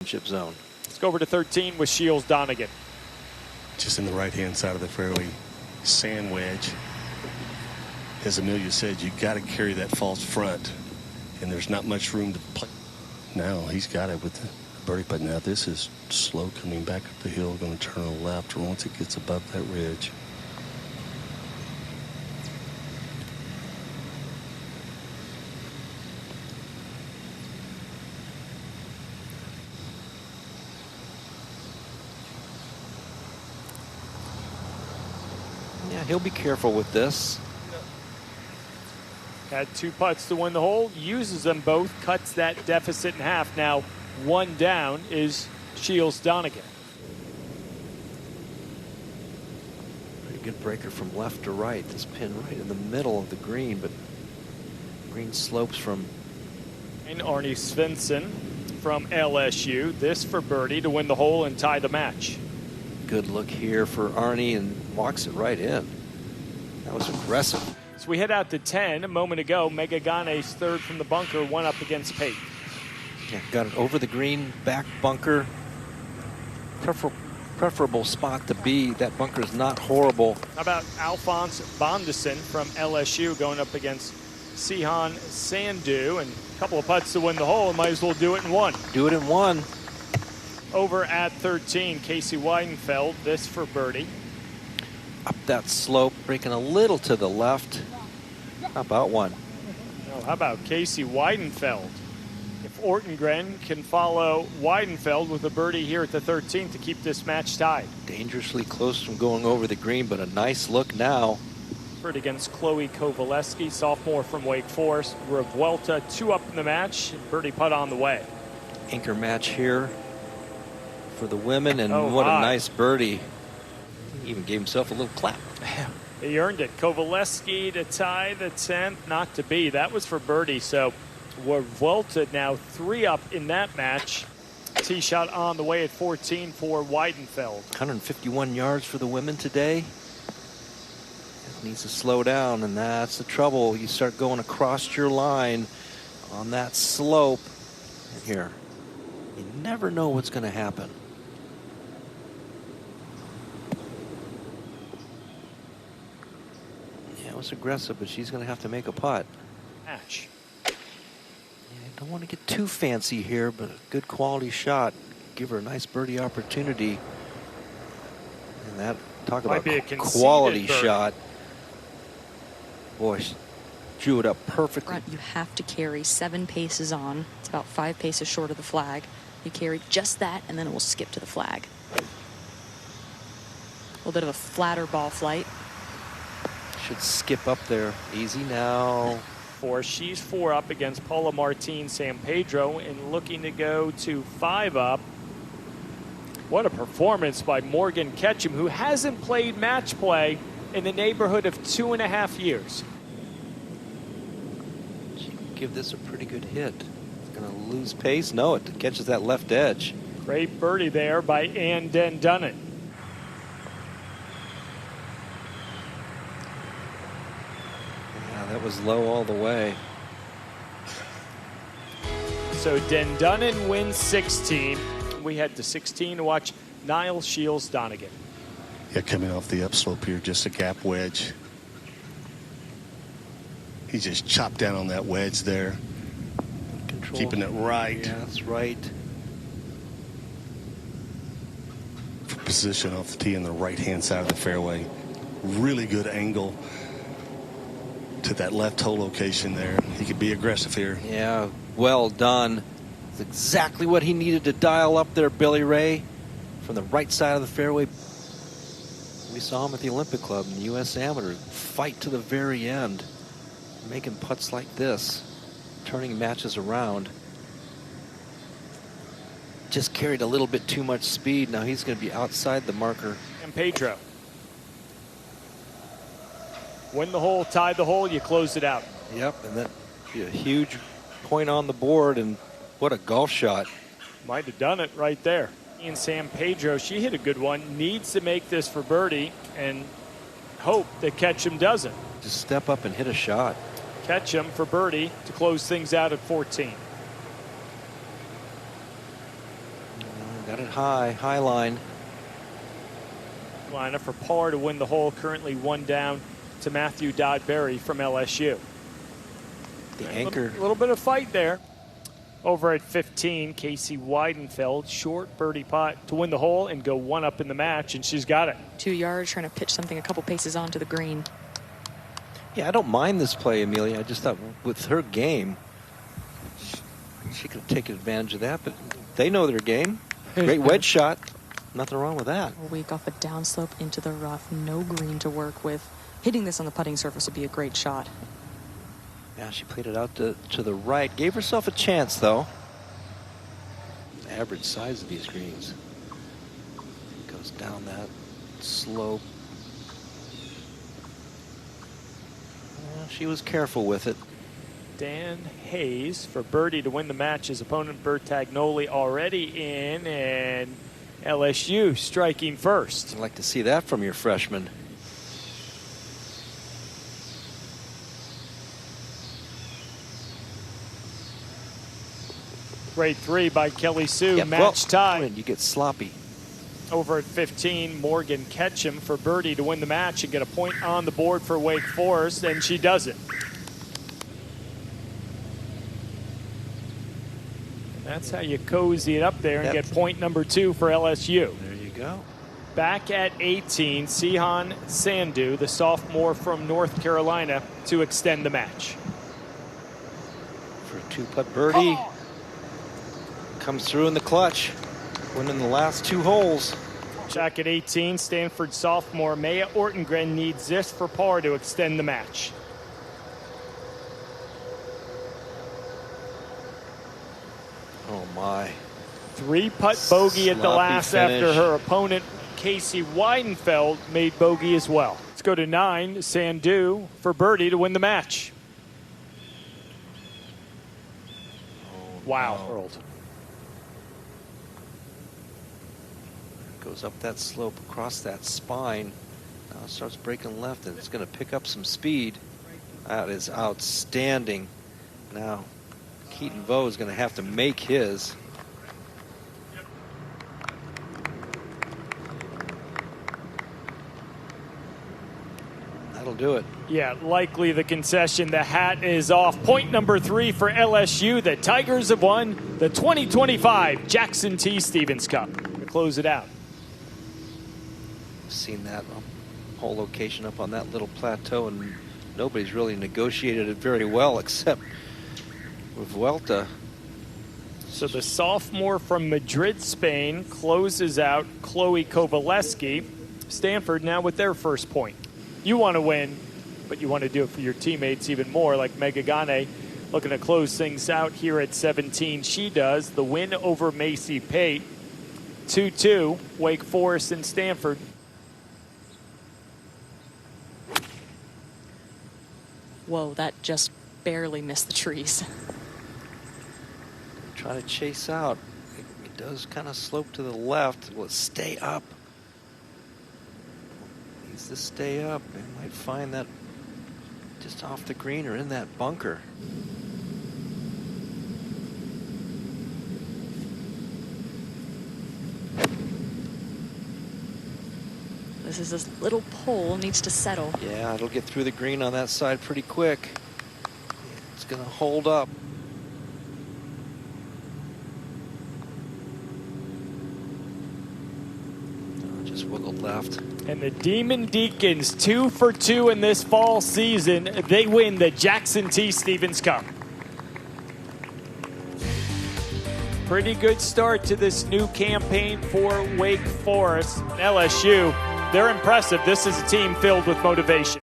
Chip zone. Let's go over to 13 with Shields Donegan. Just in the right-hand side of the fairway, sand wedge. As Amelia said, you got to carry that false front, and there's not much room to play. Now he's got it with the birdie, but now this is slow coming back up the hill, going to turn to the left once it gets above that ridge. Yeah, he'll be careful with this. Had 2 putts to win the hole, uses them both, cuts that deficit in half. Now 1 down is Shields Donegan. Pretty good breaker from left to right. This pin right in the middle of the green, but green slopes from. And Arnie Svensson from LSU. This for birdie to win the hole and tie the match. Good look here for Arnie and walks it right in. That was aggressive. So we head out to 10 a moment ago. Megagane's third from the bunker, 1 up against Pate. Yeah, got it over the green, back bunker. Preferable spot to be. That bunker is not horrible. How about Alphonse Bondison from LSU going up against Sihan Sandhu, and a couple of putts to win the hole, and might as well do it in 1. Do it in 1. Over at 13, Casey Weidenfeld, this for birdie. Up that slope, breaking a little to the left. How about 1? Oh, how about Casey Weidenfeld? If Ortengren can follow Weidenfeld with a birdie here at the 13th to keep this match tied. Dangerously close from going over the green, but a nice look now. Birdie against Chloe Kovaleski, sophomore from Wake Forest. Revuelta 2 up in the match. Birdie putt on the way. Anchor match here for the women, and oh, what a nice birdie. He even gave himself a little clap. He earned it. Kovaleski to tie the 10th, not to be. That was for birdie, so Revuelta now 3 up in that match. Tee shot on the way at 14 for Weidenfeld. 151 yards for the women today. It needs to slow down, and that's the trouble. You start going across your line on that slope. And here, you never know what's going to happen. Yeah, it was aggressive, but she's going to have to make a putt. Match. Yeah, don't want to get too fancy here, but a good quality shot. Give her a nice birdie opportunity. And that, talk about a quality shot. Boy, she drew it up perfectly. You have to carry 7 paces on. It's about 5 paces short of the flag. You carry just that, and then it will skip to the flag. A little bit of a flatter ball flight. Should skip up there. Easy now. She's 4 up against Paula Martin San Pedro and looking to go to 5 up. What a performance by Morgan Ketchum, who hasn't played match play in the neighborhood of 2.5 years. She can give this a pretty good hit. It's going to lose pace. No, it catches that left edge. Great birdie there by Ann Dundonnan. Yeah, that was low all the way. So Dundonnan wins 16. We head to 16 to watch Niall Shields Donegan. Yeah, coming off the upslope here, just a gap wedge. He just chopped down on that wedge there. Control. Keeping it right. Yeah, that's right. Position off the tee on the right-hand side of the fairway. Really good angle to that left hole location there. He could be aggressive here. Yeah, well done. It's exactly what he needed to dial up there, Billy Ray. From the right side of the fairway. We saw him at the Olympic Club in the U.S. Amateur. Fight to the very end. Making putts like this. Turning matches around. Just carried a little bit too much speed. Now he's going to be outside the marker. And Pedro. Win the hole, tie the hole, you close it out. Yep, and that be a huge point on the board, and what a golf shot. Might have done it right there. And San Pedro, she hit a good one, needs to make this for birdie and hope that Ketchum doesn't. Just step up and hit a shot. Ketchum for birdie to close things out at 14. Got it high line. Lineup for par to win the hole. Currently 1 down to Matthew Dodberry from LSU. The anchor. A little bit of fight there. Over at 15, Casey Weidenfeld, short birdie putt to win the hole and go 1 up in the match, and she's got it. 2 yards, trying to pitch something a couple paces onto the green. Yeah, I don't mind this play, Amelia. I just thought with her game, she could have taken advantage of that, but they know their game. Great wedge shot. Nothing wrong with that. A week off a downslope into the rough, no green to work with. Hitting this on the putting surface would be a great shot. Yeah, she played it out to the right. Gave herself a chance, though. Average size of these greens. Goes down that slope. Well, she was careful with it. Dan Hayes for birdie to win the match. His opponent Bertagnoli already in, and LSU striking first. I'd like to see that from your freshman. Grade 3 by Kelly Sue. Yep, Match tie. You get sloppy. Over at 15, Morgan Ketchum for birdie to win the match and get a point on the board for Wake Forest, and she does it. And that's how you cozy it up there and get point number 2 for LSU. There you go. Back at 18, Sihan Sandhu, the sophomore from North Carolina, to extend the match. For a 2-putt birdie. Comes through in the clutch, winning the last 2 holes. Back at 18, Stanford sophomore Maya Ortengren needs this for par to extend the match. Oh my. 3-putt bogey at the Sloppy last finish. after her opponent Casey Weidenfeld made bogey as well. Let's go to 9, Sandhu for birdie to win the match. Wow. No. Goes up that slope, across that spine. Now it starts breaking left, and it's going to pick up some speed. That is outstanding. Now Keaton Vo is going to have to make his. That'll do it. Yeah, likely the concession. The hat is off. Point number 3 for LSU. The Tigers have won the 2025 Jackson T. Stevens Cup. To close it out. Seen that whole location up on that little plateau, and nobody's really negotiated it very well except with Vuelta. So the sophomore from Madrid, Spain, closes out Chloe Kovaleski. Stanford now with their first point. You want to win, but you want to do it for your teammates even more, like Mega Gane looking to close things out here at 17. She does. The win over Macy Pate. 2-2, Wake Forest and Stanford. Whoa, that just barely missed the trees. Trying to chase out. It does kind of slope to the left. Will it stay up? Needs to stay up. They might find that just off the green or in that bunker. This little pole needs to settle. Yeah, it'll get through the green on that side pretty quick. It's going to hold up. Oh, just wiggled left. And the Demon Deacons, 2 for 2 in this fall season. They win the Jackson T. Stevens Cup. Pretty good start to this new campaign for Wake Forest. LSU, they're impressive. This is a team filled with motivation.